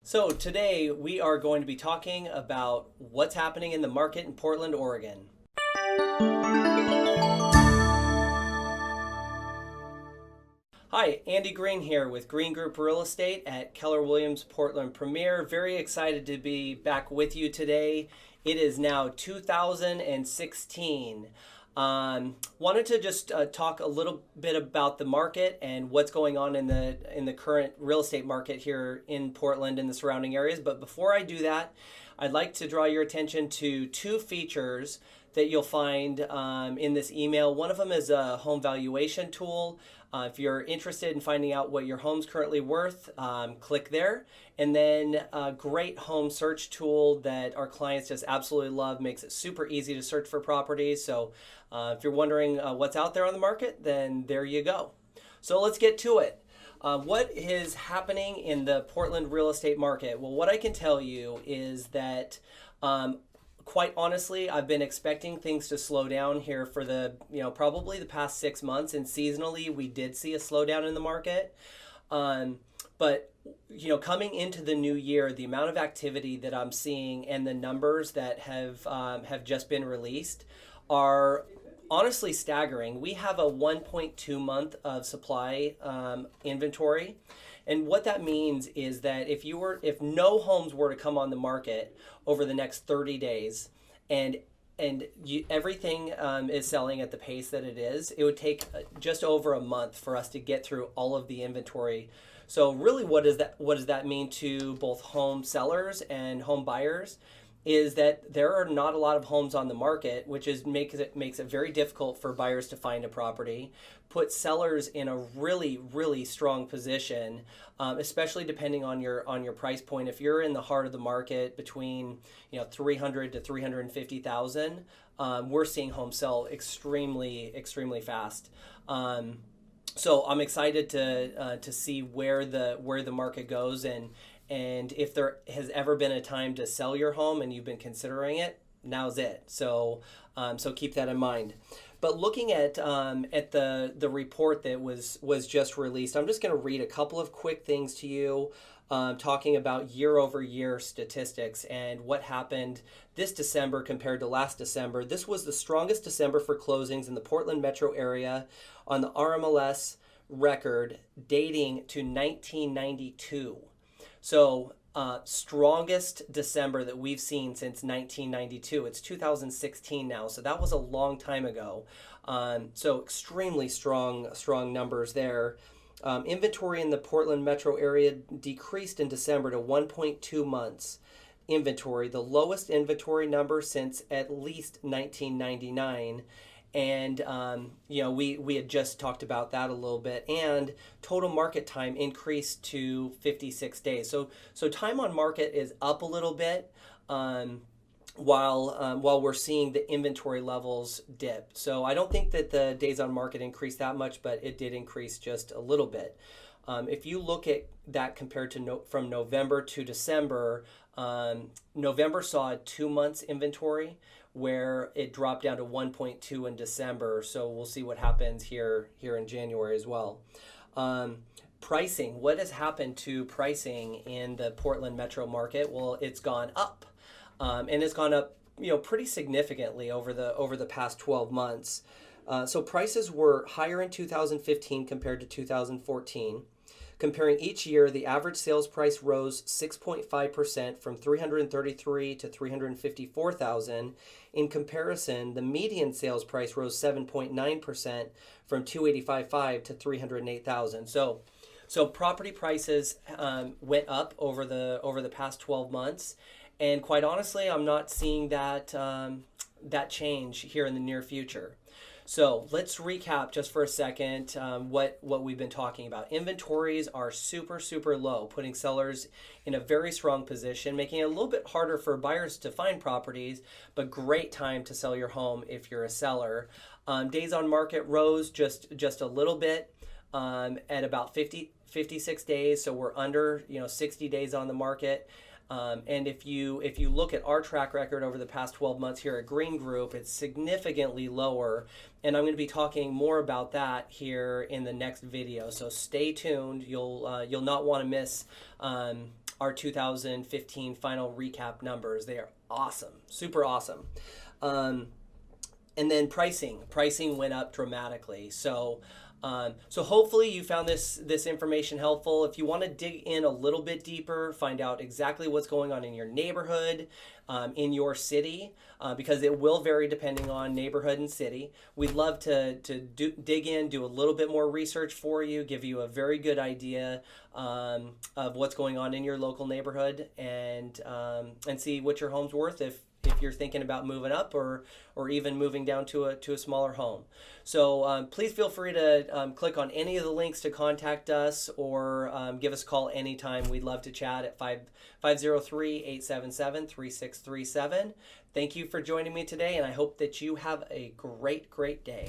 So today we are going to be talking about what's happening in the market in Portland, Oregon. Hi, Andy Green here with Green Group Real Estate at Keller Williams Portland Premier. Very excited to be back with you today. It is now 2016. Wanted to just talk a little bit about the market and what's going on in the current real estate market here in Portland and the surrounding areas. But before I do that, I'd like to draw your attention to two features that you'll find in this email. One of them is a home valuation tool. If you're interested in finding out what your home's currently worth, click there. And then a great home search tool that our clients just absolutely love, makes it super easy to search for properties. So if you're wondering what's out there on the market, then there you go. So let's get to it. What is happening in the Portland real estate market? Well, what I can tell you is that quite honestly, I've been expecting things to slow down here for probably the past 6 months, and seasonally we did see a slowdown in the market. But coming into the new year, the amount of activity that I'm seeing and the numbers that have just been released are honestly staggering. We have a 1.2 month of supply inventory. And what that means is that if no homes were to come on the market over the next 30 days and everything is selling at the pace that it is, it would take just over a month for us to get through all of the inventory. So really what does that mean to both home sellers and home buyers? Is that there are not a lot of homes on the market, which makes it very difficult for buyers to find a property, put sellers in a really, really strong position, especially depending on your price point. If you're in the heart of the market between 300 to 350,000, we're seeing homes sell extremely, extremely fast. So I'm excited to see where the market goes, and if there has ever been a time to sell your home and you've been considering it, now's it. So keep that in mind. But looking at the report that was just released, I'm just going to read a couple of quick things to you, talking about year-over-year statistics and what happened this December compared to last December. This was the strongest December for closings in the Portland metro area on the RMLS record dating to 1992. So strongest December that we've seen since 1992. It's 2016 now, so that was a long time ago. So extremely strong numbers there. Inventory in the Portland metro area decreased in December to 1.2 months inventory, the lowest inventory number since at least 1999. And we had just talked about that a little bit, and total market time increased to 56 days. So time on market is up a little bit, while we're seeing the inventory levels dip. So I don't think that the days on market increased that much, but it did increase just a little bit. If you look at that compared to from November to December, November saw a 2 months inventory, where it dropped down to 1.2 in December. So we'll see what happens here in January as well. Pricing, what has happened to pricing in the Portland metro market? Well, it's gone up, and it's gone up pretty significantly over the past 12 months. So prices were higher in 2015 compared to 2014. Comparing each year, the average sales price rose 6.5% from $333,000 to $354,000. In comparison, the median sales price rose 7.9% from $285,500 to $308,000. So property prices went up over the past 12 months, and quite honestly, I'm not seeing that change here in the near future. So let's recap just for a second what we've been talking about. Inventories are super, super low, putting sellers in a very strong position, making it a little bit harder for buyers to find properties, but great time to sell your home if you're a seller. Days on market rose just a little bit at about 56 days, so we're under 60 days on the market. And if you look at our track record over the past 12 months here at Green Group, it's significantly lower, and I'm going to be talking more about that here in the next video. So stay tuned. You'll not want to miss our 2015 final recap numbers. They are awesome, super awesome. And then pricing went up dramatically. So hopefully you found this information helpful. If you want to dig in a little bit deeper, find out exactly what's going on in your neighborhood, in your city, because it will vary depending on neighborhood and city. We'd love to dig in, do a little bit more research for you, give you a very good idea of what's going on in your local neighborhood, and see what your home's worth if you're thinking about moving up or even moving down to a smaller home. So please feel free to click on any of the links to contact us, or give us a call anytime. We'd love to chat at 503-877-3637. Thank you for joining me today, and I hope that you have a great day.